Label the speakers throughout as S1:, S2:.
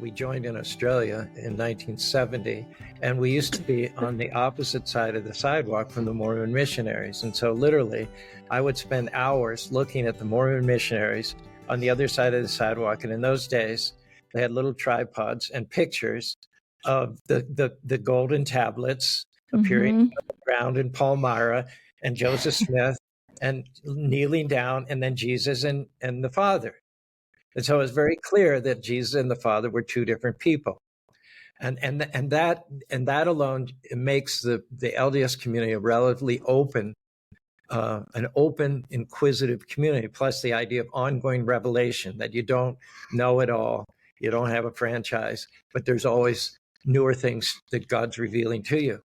S1: we joined in Australia in 1970, and we used to be on the opposite side of the sidewalk from the Mormon missionaries. And so literally, I would spend hours looking at the Mormon missionaries on the other side of the sidewalk. And in those days, they had little tripods and pictures of the golden tablets appearing on the ground in Palmyra, and Joseph Smith, and kneeling down, and then Jesus and the Father. And so it's very clear that Jesus and the Father were two different people. And that alone makes the LDS community a relatively open, an open, inquisitive community, plus the idea of ongoing revelation, that you don't know it all, you don't have a franchise, but there's always newer things that God's revealing to you.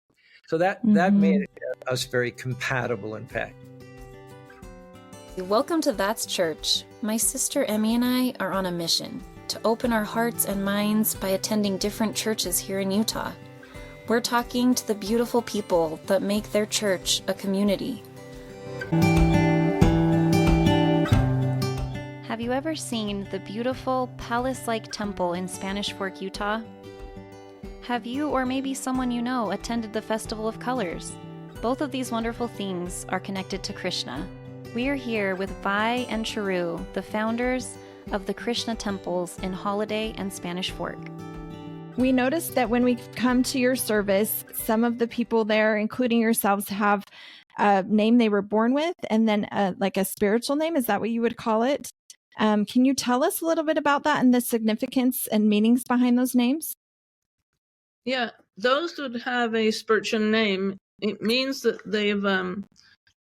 S1: So that made us very compatible, in fact.
S2: Welcome to That's Church. My sister Emmy and I are on a mission to open our hearts and minds by attending different churches here in Utah. We're talking to the beautiful people that make their church a community. Have you ever seen the beautiful palace-like temple in Spanish Fork, Utah? Have you, or maybe someone you know, attended the Festival of Colors? Both of these wonderful things are connected to Krishna. We are here with Vi and Caru, the founders of the Krishna Temples in Holiday and Spanish Fork.
S3: We noticed that when we come to your service, some of the people there, including yourselves, have a name they were born with, and then like a spiritual name. Is that what you would call it? Can you tell us a little bit about that and the significance and meanings behind those names?
S4: Yeah, those would have a spiritual name. It means that they've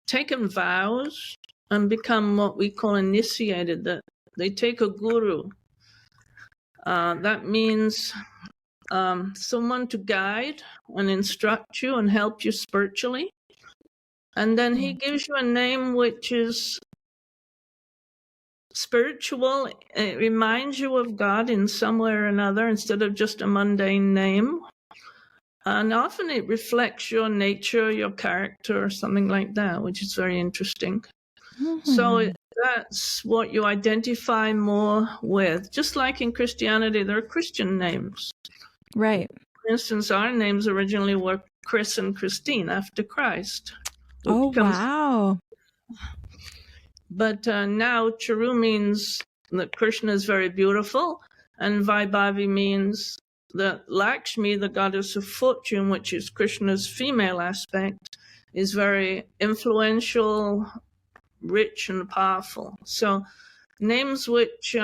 S4: taken vows and become what we call initiated, that they take a guru. That means someone to guide and instruct you and help you spiritually. And then he gives you a name which is spiritual. It reminds you of God in some way or another instead of just a mundane name. And often it reflects your nature, your character, or something like that, which is very interesting. So that's what you identify more with. Just like in Christianity, there are Christian names.
S3: Right.
S4: For instance, our names originally were Chris and Christine after Christ.
S3: Oh, wow.
S4: But now Caru means that Krishna is very beautiful, and Vaibhavi means that Lakshmi, the goddess of fortune, which is Krishna's female aspect, is very influential, rich, and powerful. So names which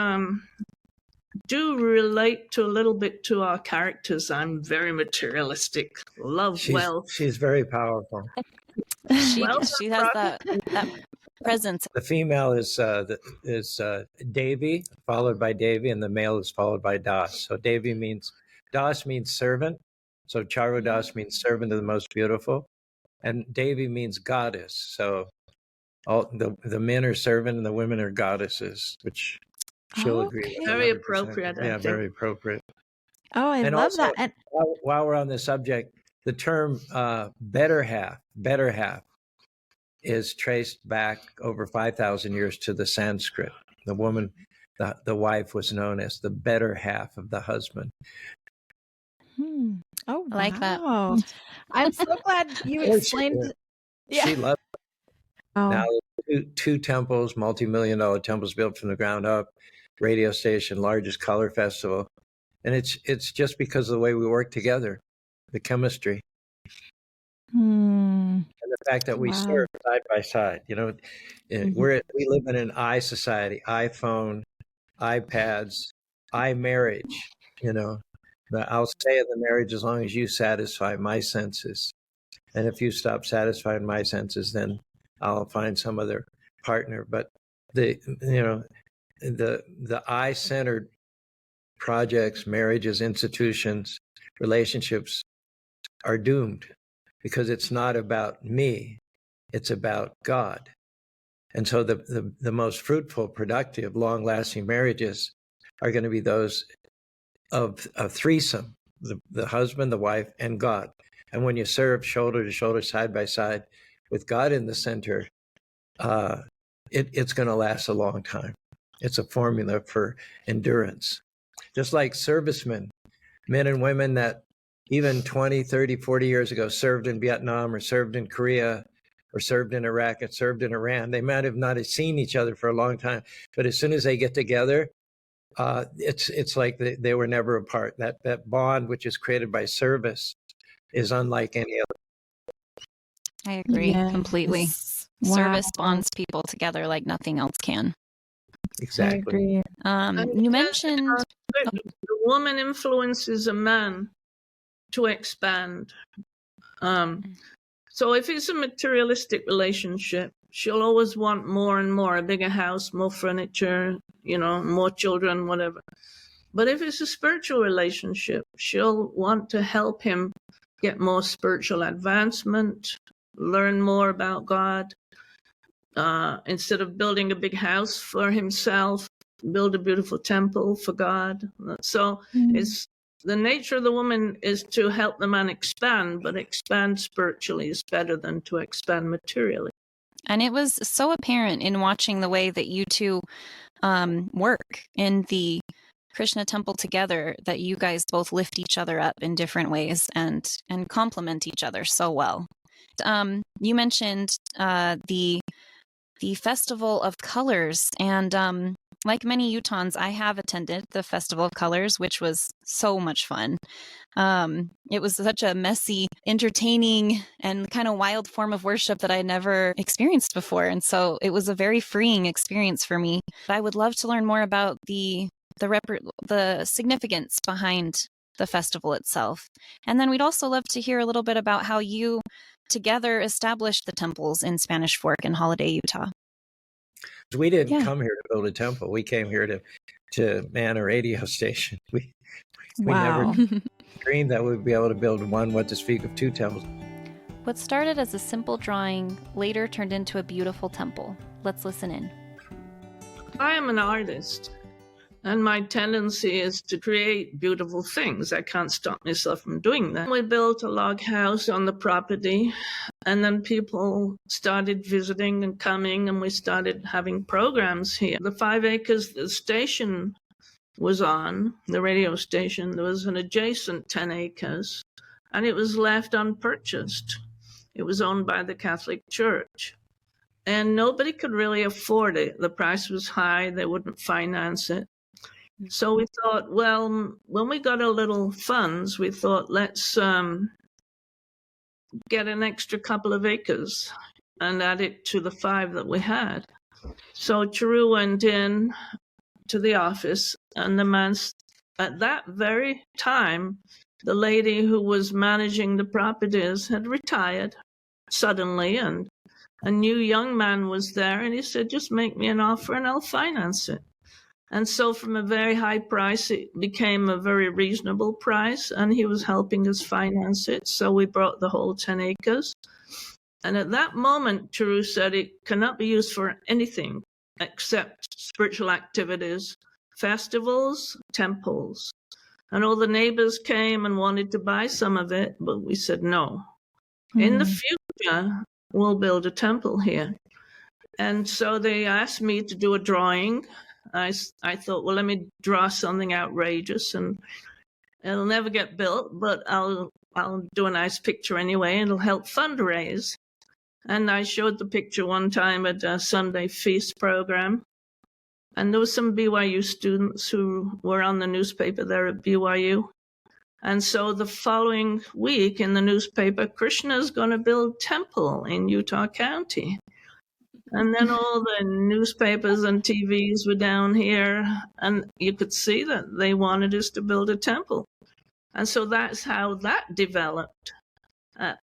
S4: do relate to a little bit to our characters. I'm very materialistic, love wealth.
S1: She's very powerful.
S2: She has that presence.
S1: The female is Devi, followed by Devi, and the male is followed by Das. So Das means servant. So Charu Das means servant of the most beautiful. And Devi means goddess. So all the men are servant and the women are goddesses, which she'll agree with.
S4: Very appropriate.
S1: Yeah, very appropriate.
S3: Oh, I love
S1: also,
S3: that. And
S1: while we're on the subject, the term better half is traced back over 5,000 years to the Sanskrit. The woman, the wife, was known as the better half of the husband.
S3: Oh,
S2: I like that.
S3: I'm so glad you explained.
S1: She loved it.
S3: Oh.
S1: Now, two temples, multi-million-dollar temples built from the ground up, radio station, largest color festival. And it's just because of the way we work together, the chemistry. And the fact that we serve side by side. You know, we live in an I society, iPhone, iPads, marriage. You know, I'll stay in the marriage as long as you satisfy my senses. And if you stop satisfying my senses, then I'll find some other partner. But the I-centered projects, marriages, institutions, relationships are doomed, because it's not about me, it's about God. And so the most fruitful, productive, long-lasting marriages are going to be those of a threesome, the husband, the wife, and God. And when you serve shoulder to shoulder, side by side, with God in the center, it's going to last a long time. It's a formula for endurance. just like servicemen, men and women that even 20, 30, 40 years ago served in Vietnam or served in Korea or served in Iraq and served in Iran. They might have not have seen each other for a long time, but as soon as they get together, it's like they were never apart. That bond, which is created by service, is unlike any other.
S2: I agree completely.
S3: Wow.
S2: Service bonds people together like nothing else can.
S1: Exactly.
S3: I agree.
S2: You mentioned
S4: the woman influences a man to expand. So if it's a materialistic relationship, she'll always want more and more, a bigger house, more furniture, more children, whatever. But if it's a spiritual relationship, she'll want to help him get more spiritual advancement, learn more about God. Instead of building a big house for himself, build a beautiful temple for God. So it's the nature of the woman is to help the man expand, but expand spiritually is better than to expand materially.
S2: And it was so apparent in watching the way that you two work in the Krishna Temple together that you guys both lift each other up in different ways and complement each other so well. You mentioned the Festival of Colors, and like many Utahns, I have attended the Festival of Colors, which was so much fun. It was such a messy, entertaining, and kind of wild form of worship that I never experienced before. And so it was a very freeing experience for me. I would love to learn more about the significance behind the festival itself. And then we'd also love to hear a little bit about how you together established the temples in Spanish Fork and Holiday, Utah.
S1: We didn't come here to build a temple. We came here to man a radio station. We never dreamed that we'd be able to build one, what to speak of two temples.
S2: What started as a simple drawing later turned into a beautiful temple. Let's listen in.
S4: I am an artist, and my tendency is to create beautiful things. I can't stop myself from doing that. We built a log house on the property, and then people started visiting and coming, and we started having programs here. The 5 acres the station was on, the radio station, there was an adjacent 10 acres, and it was left unpurchased. It was owned by the Catholic Church, and nobody could really afford it. The price was high, they wouldn't finance it. So we thought, well, when we got a little funds, we thought, let's get an extra couple of acres and add it to the 5 that we had. So Caru went in to the office, and the man, at that very time, the lady who was managing the properties had retired suddenly, and a new young man was there, and he said, just make me an offer and I'll finance it. And so from a very high price, it became a very reasonable price, and he was helping us finance it. So we brought the whole 10 acres. And at that moment, Caru said it cannot be used for anything except spiritual activities, festivals, temples. And all the neighbors came and wanted to buy some of it, but we said no. In the future, we'll build a temple here. And so they asked me to do a drawing. I thought, well, let me draw something outrageous, and it'll never get built, but I'll do a nice picture anyway, and it'll help fundraise. And I showed the picture one time at a Sunday feast program, and there were some BYU students who were on the newspaper there at BYU. And so the following week in the newspaper, Krishna's going to build a temple in Utah County. And then all the newspapers and TVs were down here, and you could see that they wanted us to build a temple. And so that's how that developed.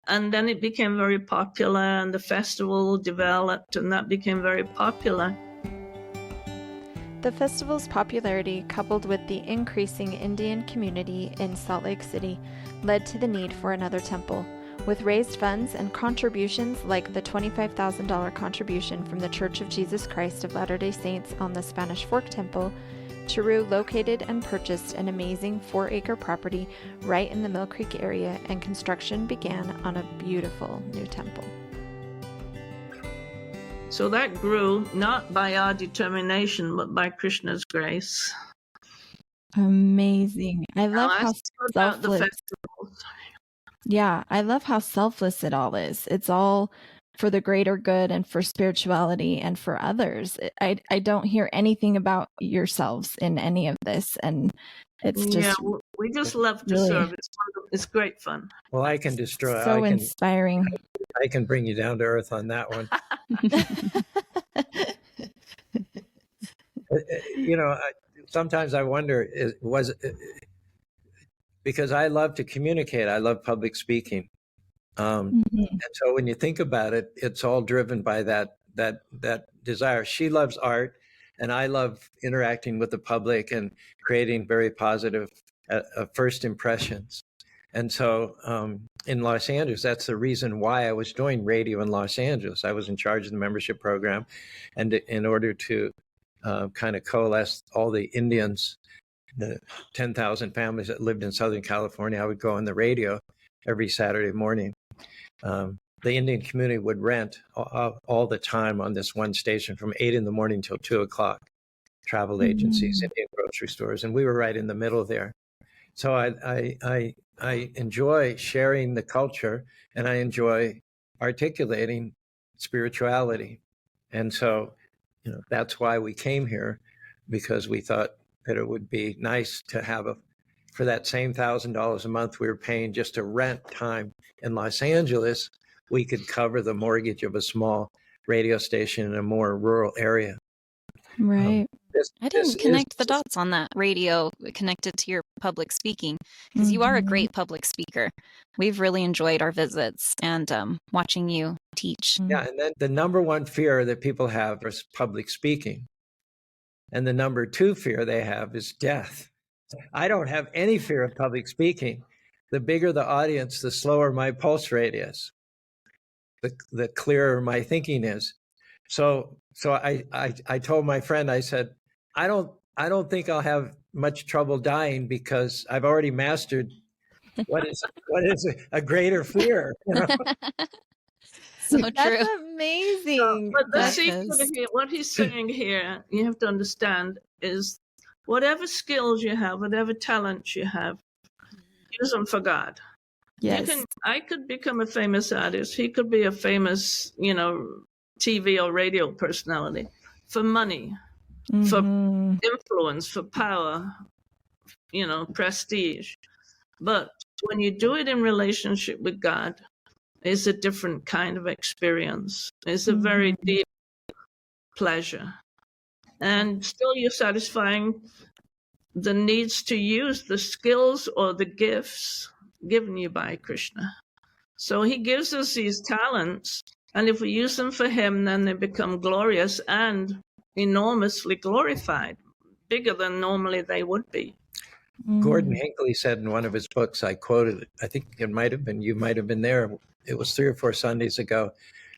S4: And then it became very popular, and the festival developed, and that became very popular.
S3: The festival's popularity, coupled with the increasing Indian community in Salt Lake City, led to the need for another temple. With raised funds and contributions like the $25,000 contribution from the Church of Jesus Christ of Latter-day Saints on the Spanish Fork Temple, Caru located and purchased an amazing 4-acre property right in the Mill Creek area, and construction began on a beautiful new temple.
S4: So that grew not by our determination, but by Krishna's grace.
S3: Amazing. I love
S4: Now,
S3: how
S4: about the
S3: selfless.
S4: festivals.
S3: Yeah, I love how selfless it all is. It's all for the greater good and for spirituality and for others. I don't hear anything about yourselves in any of this, and it's just
S4: we just love to
S3: really
S4: serve. It's great fun.
S1: Well, I can destroy.
S3: so inspiring.
S1: I can bring you down to earth on that one. Sometimes I wonder, because I love to communicate. I love public speaking. And so when you think about it, it's all driven by that desire. She loves art, and I love interacting with the public and creating very positive first impressions. And so in Los Angeles, that's the reason why I was doing radio in Los Angeles. I was in charge of the membership program, and in order to kind of coalesce all the Indians, the 10,000 families that lived in Southern California, I would go on the radio every Saturday morning. The Indian community would rent all the time on this one station from 8 in the morning till 2 o'clock. Travel agencies, Indian grocery stores, and we were right in the middle there. So I enjoy sharing the culture, and I enjoy articulating spirituality. And so, that's why we came here, because we thought that it would be nice to have for that same $1,000 a month we were paying just to rent time in Los Angeles, we could cover the mortgage of a small radio station in a more rural area.
S3: Right.
S2: I didn't connect the dots on that radio connected to your public speaking, because you are a great public speaker. We've really enjoyed our visits and watching you teach.
S1: Yeah, and then the number one fear that people have is public speaking. And the number two fear they have is death. I don't have any fear of public speaking. The bigger the audience, the slower my pulse rate is, the clearer my thinking is. So I told my friend, I said, I don't think I'll have much trouble dying, because I've already mastered what is a greater fear.
S2: So true.
S3: That's amazing.
S4: But the secret here, what he's saying here, you have to understand, is whatever skills you have, whatever talents you have, use them for God.
S3: Yes.
S4: I could become a famous artist. He could be a famous, TV or radio personality, for money, for influence, for power, prestige. But when you do it in relationship with God, it's a different kind of experience. It's a very deep pleasure. And still you're satisfying the needs to use the skills or the gifts given you by Krishna. So he gives us these talents, and if we use them for him, then they become glorious and enormously glorified, bigger than normally they would be.
S1: Gordon Hinckley said in one of his books, I quoted it, I think it might have been, you might have been there, it was 3 or 4 Sundays ago.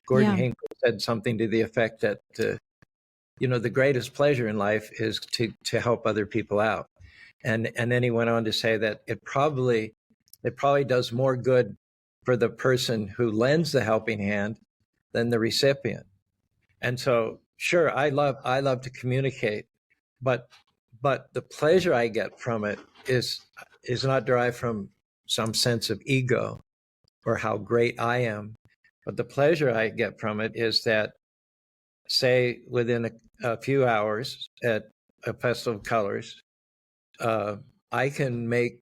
S1: Gordon Hinckley said something to the effect that, the greatest pleasure in life is to help other people out. And then he went on to say that it probably does more good for the person who lends the helping hand than the recipient. And so, sure, I love to communicate, but the pleasure I get from it is not derived from some sense of ego or how great I am. But the pleasure I get from it is that, say, within a few hours at a Festival of Colors, I can make,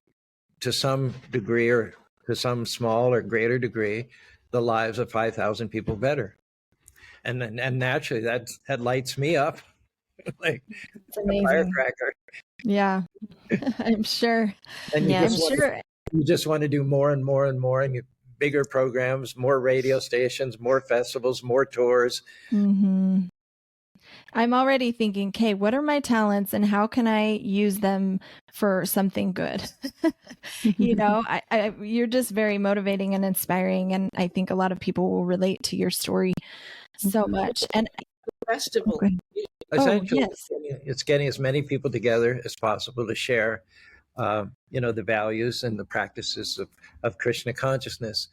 S1: to some degree or to some small or greater degree, the lives of 5,000 people better. And naturally, that lights me up like a firecracker.
S3: Yeah, I'm sure.
S1: And you just want to do more and more and more, and you bigger programs, more radio stations, more festivals, more tours.
S3: I'm already thinking, okay, what are my talents and how can I use them for something good? You're just very motivating and inspiring. And I think a lot of people will relate to your story so much. And
S4: festival.
S1: Essentially, it's getting as many people together as possible to share, the values and the practices of Krishna consciousness.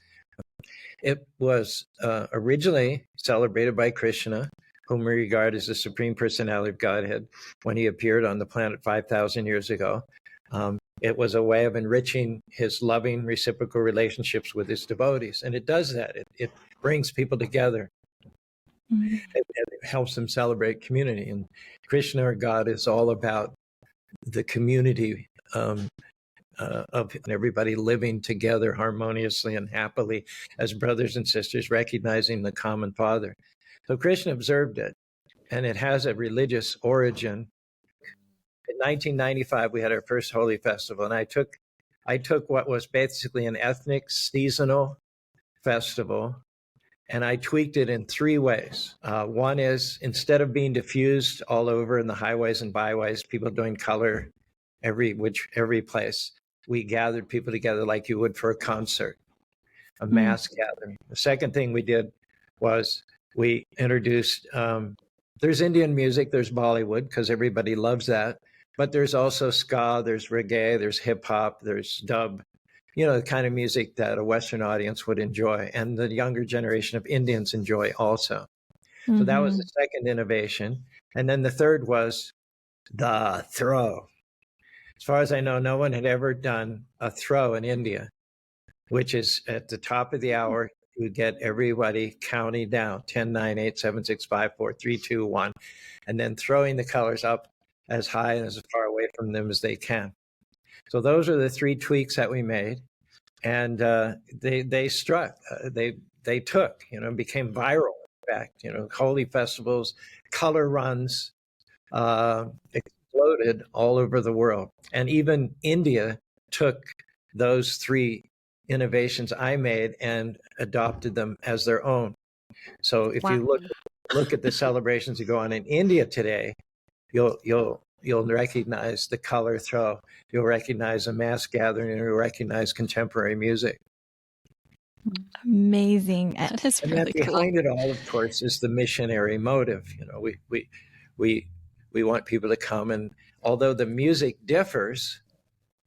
S1: It was originally celebrated by Krishna, whom we regard as the Supreme Personality of Godhead, when he appeared on the planet 5,000 years ago. It was a way of enriching his loving reciprocal relationships with his devotees. And it does that. It brings people together.
S3: Mhm.
S1: It helps them celebrate community. And Krishna, or God, is all about the community of everybody living together harmoniously and happily as brothers and sisters, recognizing the common Father. So Krishna observed it, and it has a religious origin. In 1995, we had our first holy festival, and I took what was basically an ethnic seasonal festival, and I tweaked it in three ways. One is, instead of being diffused all over in the highways and byways, people doing color every place, we gathered people together like you would for a concert, a mass gathering. The second thing we did was we introduced, there's Indian music, there's Bollywood, because everybody loves that. But there's also ska, there's reggae, there's hip hop, there's dub, the kind of music that a Western audience would enjoy, and the younger generation of Indians enjoy also. So that was the second innovation. And then the third was the throw. As far as I know, no one had ever done a throw in India, which is at the top of the hour, you get everybody counting down 10, 9, 8, 7, 6, 5, 4, 3, 2, 1, and then throwing the colors up as high and as far away from them as they can. So those are the three tweaks that we made, and they struck. They took, became viral. In fact, holy festivals, color runs, exploded all over the world, and even India took those three innovations I made and adopted them as their own. So if you look at the celebrations that go on in India today, you'll recognize the color throw, you'll recognize a mass gathering, and you'll recognize contemporary music.
S3: Amazing.
S2: That is really
S1: and behind it all, of course, is the missionary motive. We want people to come, and although the music differs,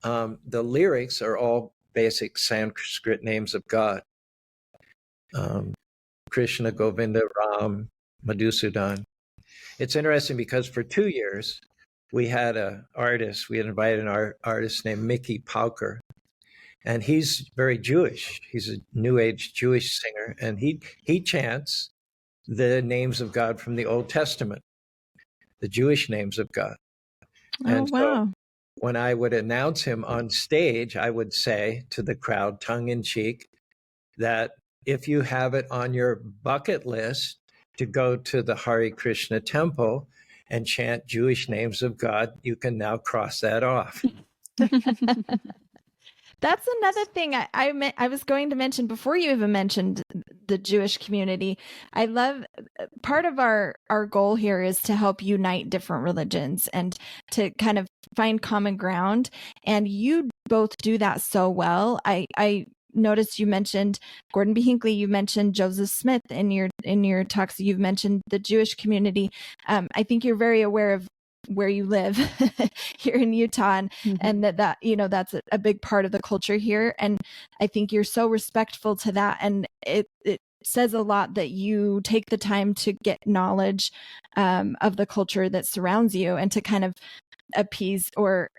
S1: the lyrics are all basic Sanskrit names of God. Krishna, Govinda, Ram, Madhusudan. It's interesting because for 2 years, we had we had invited an artist named Mickey Pauker, and he's very Jewish. He's a New Age Jewish singer, and he chants the names of God from the Old Testament, the Jewish names of God. And so when I would announce him on stage, I would say to the crowd, tongue in cheek, that if you have it on your bucket list to go to the Hare Krishna temple and chant Jewish names of God, you can now cross that off.
S3: That's another thing I was going to mention before you even mentioned the Jewish community. I love, part of our goal here is to help unite different religions and to kind of find common ground. And you both do that so well. I noticed you mentioned Gordon B. Hinckley, you mentioned Joseph Smith in your talks. You've mentioned the Jewish community. I think you're very aware of where you live here in Utah, and that that's a big part of the culture here. And I think you're so respectful to that. And it says a lot that you take the time to get knowledge of the culture that surrounds you and to kind of appease or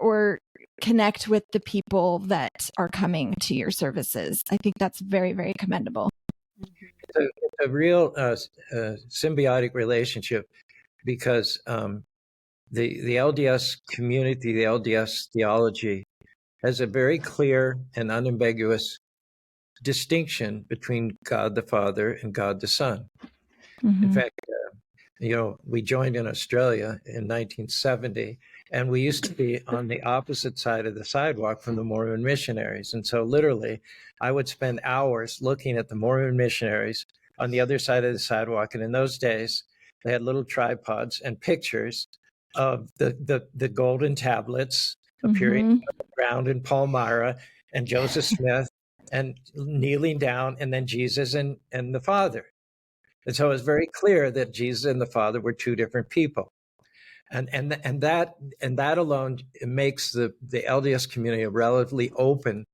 S3: connect with the people that are coming to your services. I think that's very, very commendable.
S1: It's a real symbiotic relationship, because the LDS community, the LDS theology, has a very clear and unambiguous distinction between God the Father and God the Son. In fact, we joined in Australia in 1970, and we used to be on the opposite side of the sidewalk from the Mormon missionaries. And so literally, I would spend hours looking at the Mormon missionaries on the other side of the sidewalk. And in those days, they had little tripods and pictures of the golden tablets appearing on the ground in Palmyra, and Joseph Smith, and kneeling down, and then Jesus and the Father. And so it was very clear that Jesus and the Father were two different people. And that alone makes the LDS community a relatively open,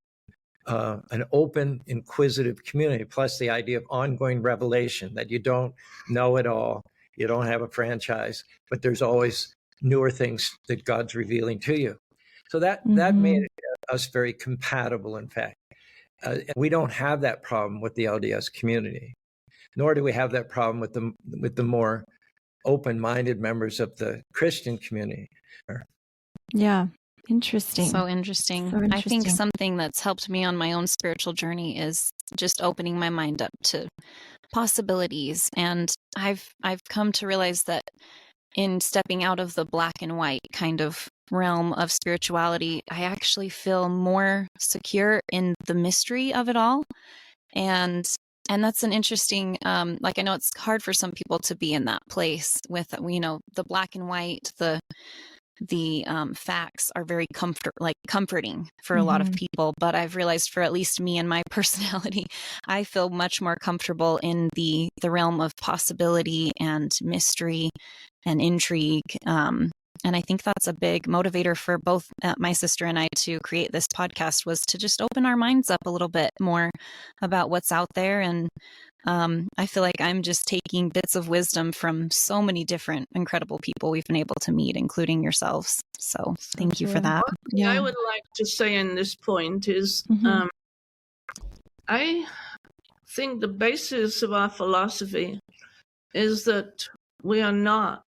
S1: an open, inquisitive community, plus the idea of ongoing revelation, that you don't know it all, you don't have a franchise, but there's always newer things that God's revealing to you. So that made us very compatible, in fact. We don't have that problem with the LDS community, nor do we have that problem with the more open-minded members of the Christian community.
S3: Yeah. Interesting.
S2: So interesting.
S3: So
S2: I think
S3: interesting.
S2: something that's helped me on my own spiritual journey is just opening my mind up to possibilities. And I've come to realize that in stepping out of the black and white kind of realm of spirituality, I actually feel more secure in the mystery of it all. And that's an interesting, like, I know it's hard for some people to be in that place with, the black and white, the facts are very comforting for a lot of people. But I've realized, for at least me and my personality, I feel much more comfortable in the realm of possibility and mystery and intrigue. And I think that's a big motivator for both my sister and I to create this podcast, was to just open our minds up a little bit more about what's out there. And I feel like I'm just taking bits of wisdom from so many different incredible people we've been able to meet, including yourselves. So thank you for that.
S4: Yeah. I would like to say in this point is, I think the basis of our philosophy is that we are not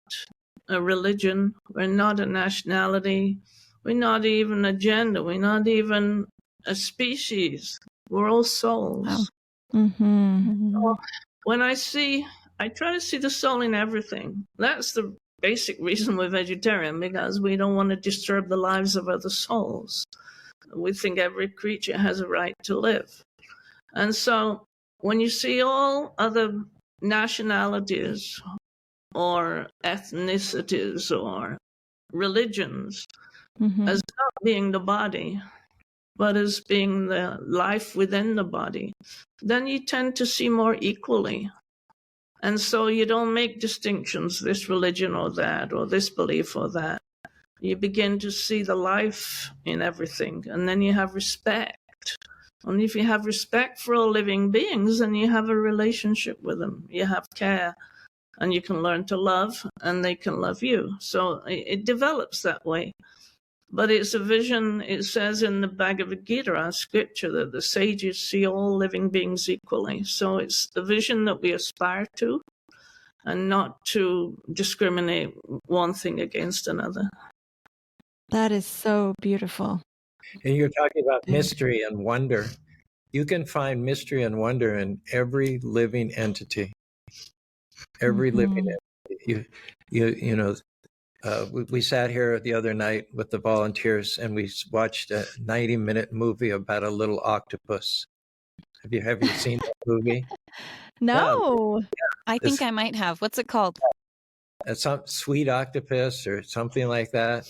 S4: a religion, we're not a nationality, we're not even a gender, we're not even a species. We're all souls.
S3: Wow.
S4: So when I try to see the soul in everything. That's the basic reason we're vegetarian, because we don't want to disturb the lives of other souls. We think every creature has a right to live. And so when you see all other nationalities or ethnicities or religions as not being the body, but as being the life within the body, then you tend to see more equally. And so you don't make distinctions, this religion or that, or this belief or that. You begin to see the life in everything, and then you have respect. And if you have respect for all living beings, then you have a relationship with them. You have care, and you can learn to love, and they can love you. So it develops that way. But it's a vision. It says in the Bhagavad Gita, our scripture, that the sages see all living beings equally. So it's the vision that we aspire to, and not to discriminate one thing against another.
S3: That is so beautiful.
S1: And you're talking about mystery and wonder. You can find mystery and wonder in every living entity. Every living entity. We sat here the other night with the volunteers, and we watched a 90-minute movie about a little octopus. Have you seen that movie?
S3: No.
S1: Yeah.
S2: I think I might have. What's it called?
S1: Some Sweet Octopus or something like that.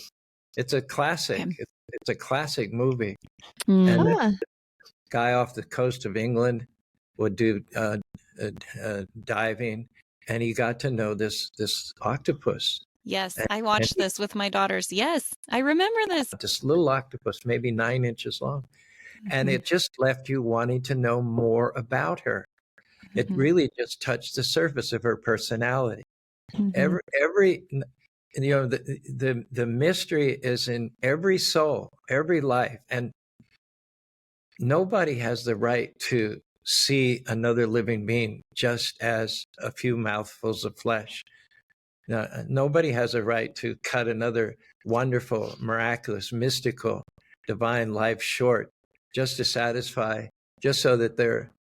S1: It's a classic.
S2: Okay.
S1: It's a classic movie. And the guy off the coast of England would do diving, and he got to know this octopus.
S2: Yes, I watched this with my daughters. Yes, I remember this.
S1: This little octopus, maybe 9 inches long. And it just left you wanting to know more about her. It really just touched the surface of her personality. Every the mystery is in every soul, every life. And nobody has the right to see another living being just as a few mouthfuls of flesh. Nobody has a right to cut another wonderful, miraculous, mystical, divine life short just to satisfy, just so that their,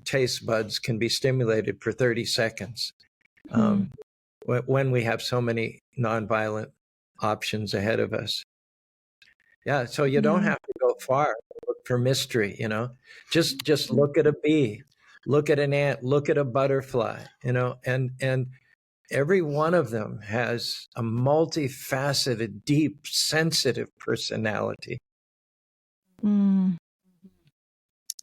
S1: taste buds can be stimulated for 30 seconds. When we have so many nonviolent options ahead of us. Yeah, so you don't have to go far to look for mystery, Just look at a bee, look at an ant, look at a butterfly, and every one of them has a multifaceted, deep, sensitive personality.
S2: I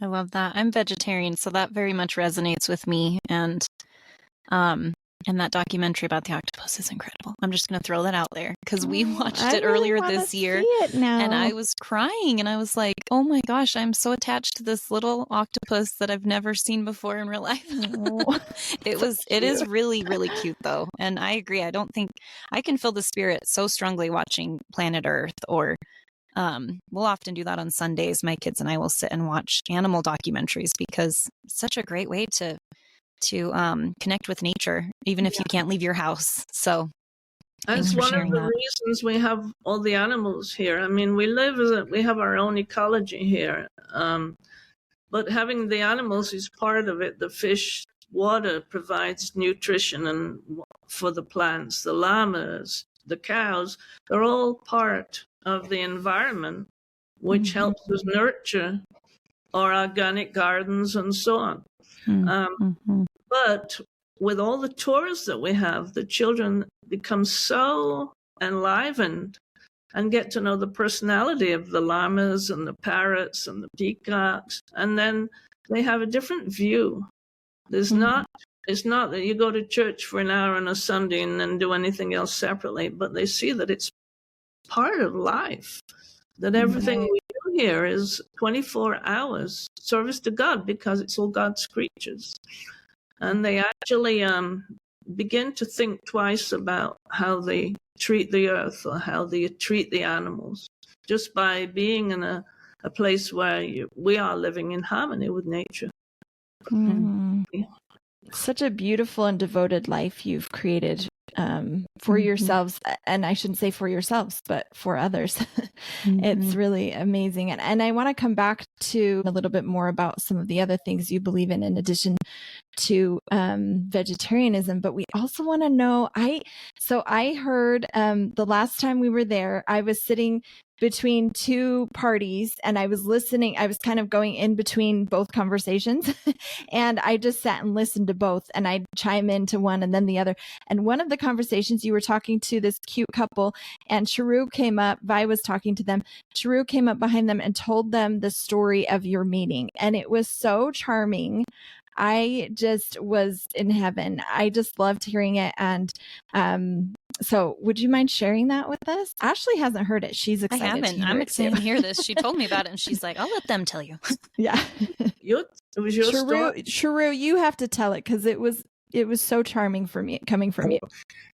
S2: love that. I'm vegetarian, so that very much resonates with me. And And that documentary about the octopus is incredible. I'm just going to throw that out there because we watched
S3: I
S2: it
S3: really
S2: earlier
S3: wanna
S2: this year.
S3: see it now.
S2: And I was crying and I was like, oh my gosh, I'm so attached to this little octopus that I've never seen before in real life.
S3: Oh,
S2: It is really, really cute though. And I agree. I don't think I can feel the spirit so strongly watching Planet Earth, or we'll often do that on Sundays. My kids and I will sit and watch animal documentaries because it's such a great way to connect with nature, even if you can't leave your house. So
S4: That's
S2: for
S4: one of
S2: sharing
S4: the
S2: that.
S4: reasons we have all the animals here. I mean, we have our own ecology here. But having the animals is part of it. The fish, water provides nutrition and for the plants, the llamas, the cows, they're all part of the environment, which helps us nurture our organic gardens and so on. But with all the tours that we have, the children become so enlivened and get to know the personality of the llamas and the parrots and the peacocks. And then they have a different view. It's not that you go to church for an hour on a Sunday and then do anything else separately, but they see that it's part of life, that everything we do here is 24 hours service to God because it's all God's creatures. And they actually begin to think twice about how they treat the earth or how they treat the animals, just by being in a place where we are living in harmony with nature.
S3: Such a beautiful and devoted life you've created for yourselves, and I shouldn't say for yourselves, but for others. It's really amazing. And I want to come back to a little bit more about some of the other things you believe in addition to vegetarianism, but we also want to know, I heard the last time we were there, I was sitting between two parties and I was listening. I was kind of going in between both conversations and I just sat and listened to both, and I'd chime into one and then the other. And one of the conversations, you were talking to this cute couple, and Caru came up, Vi was talking to them. Caru came up behind them and told them the story of your meeting. And it was so charming. I just was in heaven. I just loved hearing it. And so would you mind sharing that with us? Ashley hasn't heard it. She's excited.
S2: I haven't. I'm excited to hear this. She told me about it and she's like, I'll let them tell you.
S3: Yeah.
S4: It was your story.
S3: Caru, you have to tell it because it was so charming for me, coming from you.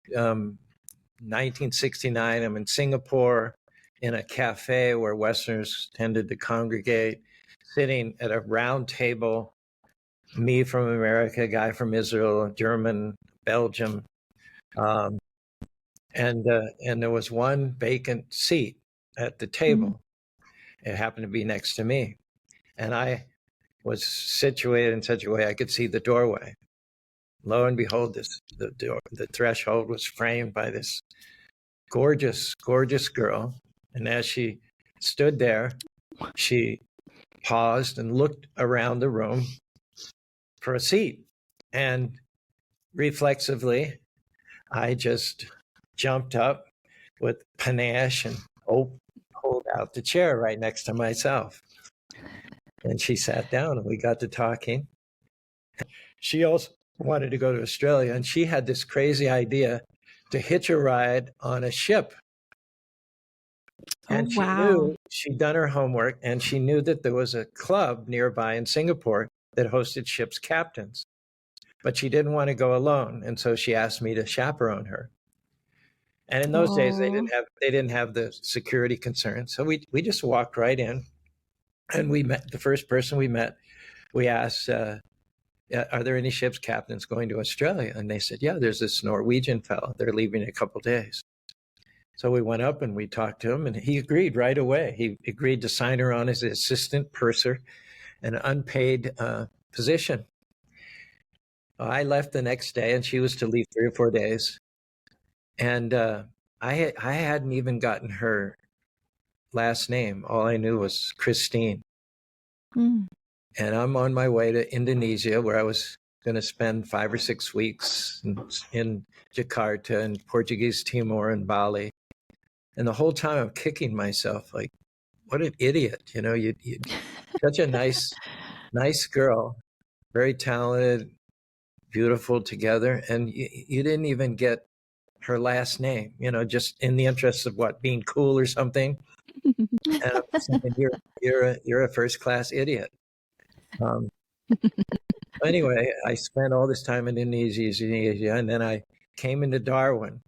S1: 1969, I'm in Singapore in a cafe where Westerners tended to congregate, sitting at a round table, me from America, a guy from Israel, German, Belgium. And there was one vacant seat at the table. It happened to be next to me. And I was situated in such a way I could see the doorway. Lo and behold, the threshold was framed by this gorgeous, gorgeous girl. And as she stood there, she paused and looked around the room for a seat. And reflexively, I just jumped up with panache and pulled out the chair right next to myself. And she sat down and we got to talking. She also wanted to go to Australia, and she had this crazy idea to hitch a ride on a ship. And she knew she'd done her homework, and she knew that there was a club nearby in Singapore that hosted ship's captains. But she didn't want to go alone, and so she asked me to chaperone her. And in those days, they didn't have the security concerns, so we just walked right in, and we met the first person we met. We asked, "Are there any ship's captains going to Australia?" And they said, "Yeah, there's this Norwegian fellow. They're leaving in a couple of days." So we went up and we talked to him, and he agreed right away. He agreed to sign her on as an assistant purser, an unpaid position. I left the next day, and she was to leave 3 or 4 days. And I hadn't even gotten her last name. All I knew was Christine. And I'm on my way to Indonesia, where I was going to spend 5 or 6 weeks in Jakarta and Portuguese Timor and Bali. And the whole time I'm kicking myself, like, what an idiot. You know, you such a nice girl, very talented, beautiful together, and you didn't even get her last name, just in the interest of being cool or something. And I'm thinking, you're a first class idiot. Anyway, I spent all this time in Indonesia, and then I came into Darwin.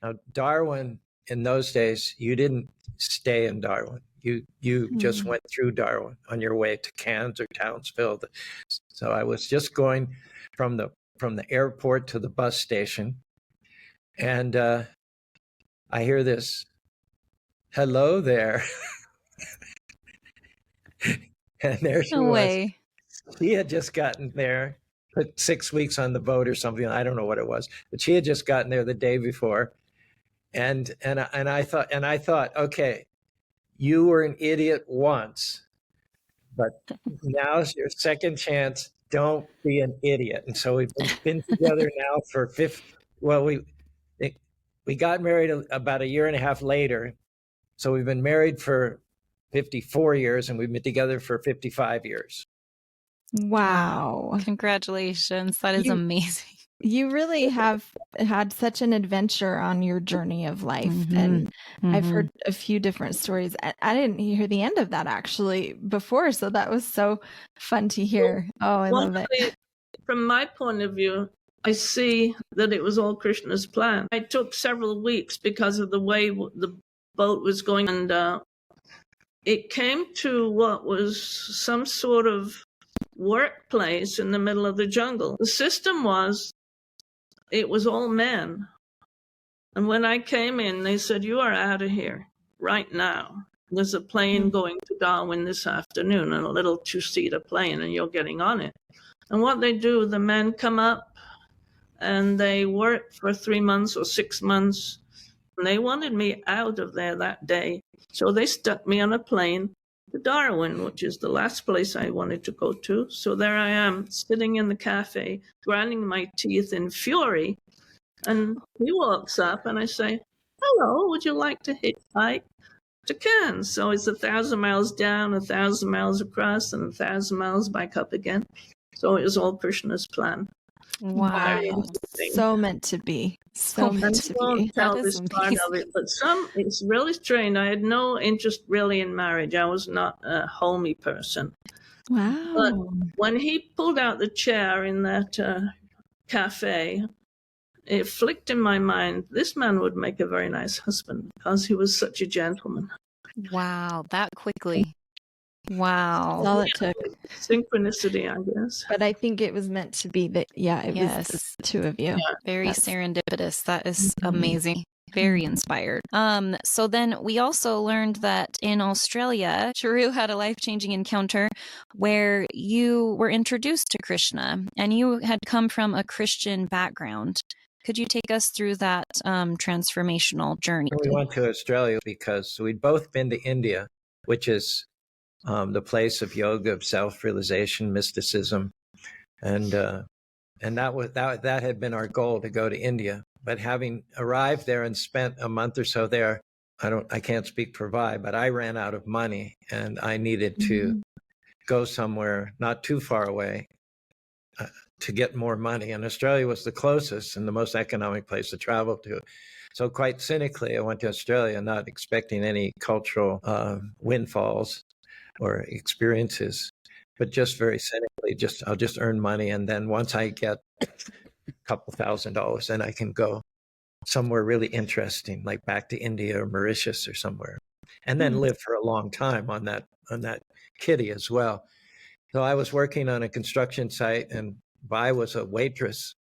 S1: Now, Darwin, in those days, you didn't stay in Darwin. You just went through Darwin on your way to Cairns or Townsville. So I was just going from the airport to the bus station, and I hear this, "Hello there," and there she
S2: No
S1: was.
S2: way.
S1: She had just gotten there, put 6 weeks on the boat or something. I don't know what it was, but she had just gotten there the day before, and I thought, okay, you were an idiot once, but now's your second chance. Don't be an idiot. And so we've been together now for we got married about a year and a half later. So we've been married for 54 years, and we've been together for 55 years.
S3: Wow.
S2: Congratulations. That is amazing.
S3: You really have had such an adventure on your journey of life. And I've heard a few different stories. I didn't hear the end of that actually before. So that was so fun to hear. Oh, I love it.
S4: From my point of view, I see that it was all Krishna's plan. I took several weeks because of the way the boat was going. And it came to what was some sort of workplace in the middle of the jungle. The system was, it was all men. And when I came in, they said, "You are out of here right now. There's a plane going to Darwin this afternoon, and a little two-seater plane, and you're getting on it." And what they do, the men come up and they work for 3 months or 6 months. And they wanted me out of there that day. So they stuck me on a plane to Darwin, which is the last place I wanted to go to. So there I am, sitting in the cafe, grinding my teeth in fury. And he walks up and I say, "Hello, would you like to hitchhike to Cairns?" So it's 1,000 miles down, 1,000 miles across, and 1,000 miles back up again. So it was all Krishna's plan.
S2: Wow.
S3: So meant to be. So meant to be.
S4: Tell this part of it, but it's really strange. I had no interest really in marriage. I was not a homey person.
S3: Wow.
S4: But when he pulled out the chair in that cafe, it flicked in my mind, this man would make a very nice husband because he was such a gentleman.
S2: Wow, that quickly. Wow.
S3: That's all it took.
S4: Synchronicity, I guess.
S3: But I think it was meant to be that, it was the two of you.
S2: Yeah, very serendipitous. That is amazing. Very inspired. So then we also learned that in Australia, Caru had a life-changing encounter where you were introduced to Krishna and you had come from a Christian background. Could you take us through that transformational journey?
S1: We went to Australia because we'd both been to India, which is the place of yoga, of self-realization, mysticism, and that had been our goal, to go to India. But having arrived there and spent a month or so there, I can't speak for Vi, but I ran out of money and I needed to go somewhere not too far away to get more money. And Australia was the closest and the most economic place to travel to. So quite cynically, I went to Australia, not expecting any cultural windfalls or experiences, but just very cynically, I'll just earn money. And then once I get a couple $1,000s, then I can go somewhere really interesting, like back to India or Mauritius or somewhere, and then live for a long time on that kitty as well. So I was working on a construction site and Vi was a waitress.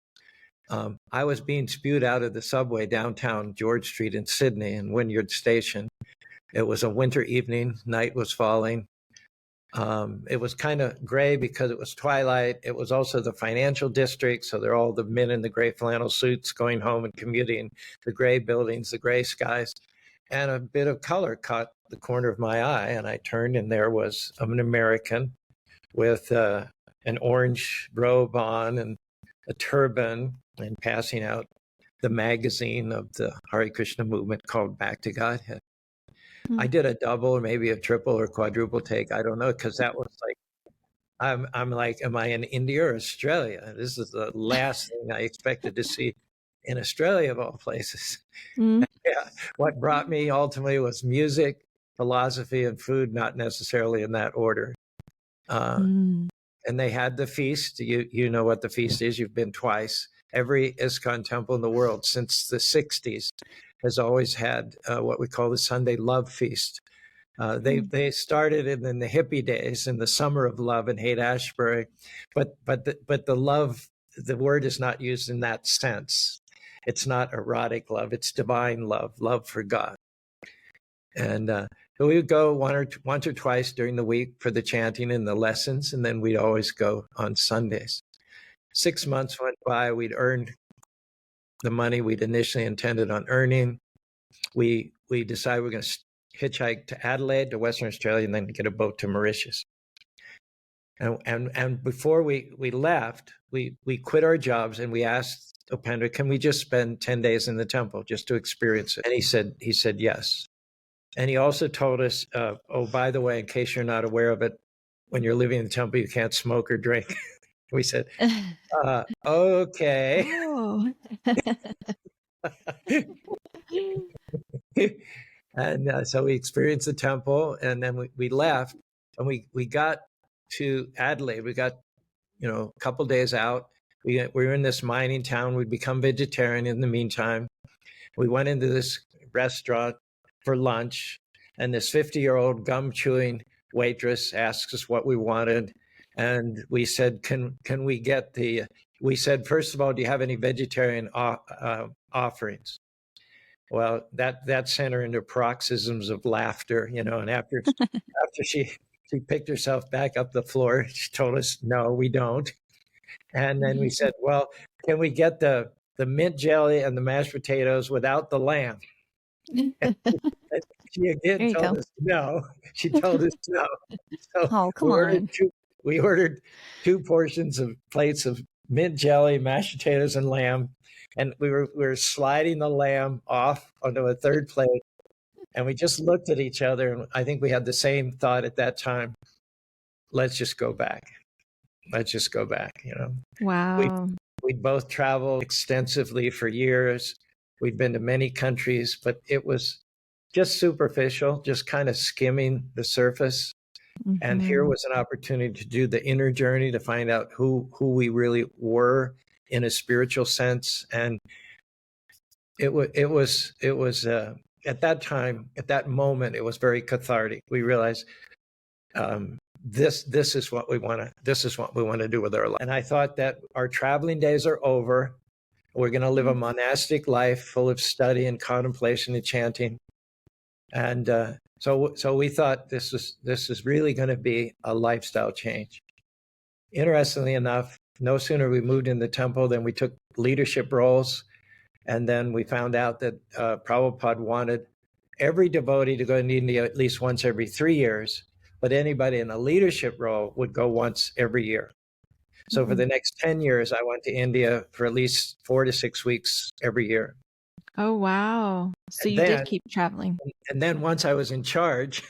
S1: I was being spewed out of the subway downtown George Street in Sydney in Wynyard Station. It was a winter evening, night was falling. It was kind of gray because it was twilight. It was also the financial district. So they're all the men in the gray flannel suits going home and commuting, the gray buildings, the gray skies, and a bit of color caught the corner of my eye. And I turned and there was an American with an orange robe on and a turban and passing out the magazine of the Hare Krishna movement called Back to Godhead. I did a double or maybe a triple or quadruple take. I don't know, because that was like, I'm like, am I in India or Australia? This is the last thing I expected to see in Australia, of all places.
S3: Mm.
S1: Yeah. What brought me ultimately was music, philosophy, and food, not necessarily in that order.
S3: Mm.
S1: And they had the feast. You know what the feast is. You've been twice. Every ISKCON temple in the world since the 60s has always had what we call the Sunday Love Feast. They started it in the hippie days, in the summer of love in Haight-Ashbury, but the love, the word is not used in that sense. It's not erotic love; it's divine love, love for God. And so we would go once or twice during the week for the chanting and the lessons, and then we'd always go on Sundays. 6 months went by. We'd earned the money we'd initially intended on earning. We decided we're going to hitchhike to Adelaide, to Western Australia, and then get a boat to Mauritius. And before we left, we quit our jobs and we asked Upendra, can we just spend 10 days in the temple just to experience it? And he said yes. And he also told us, oh, by the way, in case you're not aware of it, when you're living in the temple, you can't smoke or drink. We said, okay.
S3: Oh.
S1: And so we experienced the temple, and then we left, and we got to Adelaide. We got, a couple days out. We were in this mining town. We'd become vegetarian in the meantime. We went into this restaurant for lunch, and this 50-year-old gum-chewing waitress asks us what we wanted, and we said, "Can we get the?" We said, first of all, do you have any vegetarian offerings? Well, that sent her into paroxysms of laughter, and after she picked herself back up the floor, she told us, no, we don't. And then we said, well, can we get the mint jelly and the mashed potatoes without the lamb? And she again told us no. She told us no. So we ordered two plates of mint jelly, mashed potatoes, and lamb. And we were sliding the lamb off onto a third plate, and we just looked at each other, and I think we had the same thought at that time. Let's just go back. Let's just go back.
S3: Wow.
S1: We'd both traveled extensively for years. We'd been to many countries, but it was just superficial, just kind of skimming the surface. Mm-hmm. And here was an opportunity to do the inner journey, to find out who we really were in a spiritual sense. And it was at that time, at that moment, it was very cathartic. We realized this is what we want to do with our life. And I thought that our traveling days are over. We're going to live a monastic life full of study and contemplation and chanting. And so we thought this is really going to be a lifestyle change. Interestingly enough, no sooner we moved in the temple than we took leadership roles. And then we found out that Prabhupada wanted every devotee to go to India at least once every 3 years, but anybody in a leadership role would go once every year. So for the next 10 years, I went to India for at least 4 to 6 weeks every year.
S3: Oh, wow. So you did keep traveling.
S1: And then once I was in charge,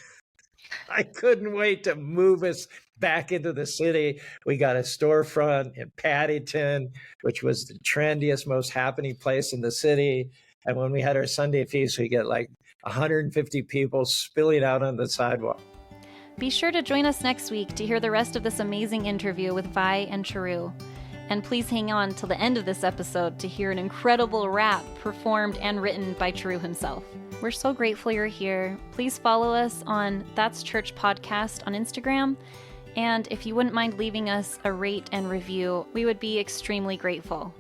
S1: I couldn't wait to move us back into the city. We got a storefront in Paddington, which was the trendiest, most happening place in the city. And when we had our Sunday feast, we get like 150 people spilling out on the sidewalk.
S2: Be sure to join us next week to hear the rest of this amazing interview with Vi and Caru. And please hang on till the end of this episode to hear an incredible rap performed and written by Caru himself. We're so grateful you're here. Please follow us on That's Church Podcast on Instagram. And if you wouldn't mind leaving us a rate and review, we would be extremely grateful.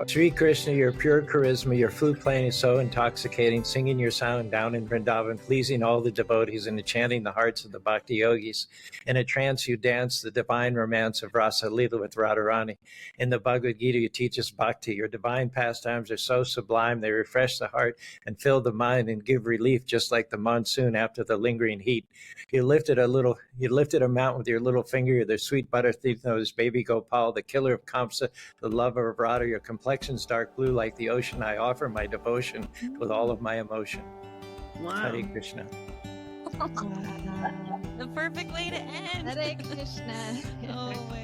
S1: Sri Krishna, your pure charisma, your flute playing is so intoxicating, singing your sound down in Vrindavan, pleasing all the devotees and enchanting the hearts of the bhakti yogis. In a trance you dance the divine romance of Rasa Lila with Radharani. In the Bhagavad Gita you teach us bhakti. Your divine pastimes are so sublime, they refresh the heart and fill the mind and give relief, just like the monsoon after the lingering heat. You lifted a mountain with your little finger. You're the sweet butter thief nose baby Gopal, the killer of Kamsa, the lover of Radha. Your complexions dark blue like the ocean. I offer my devotion with all of my emotion.
S4: Wow.
S1: Hare Krishna.
S2: The perfect way to end.
S3: Hare Krishna.
S2: Oh my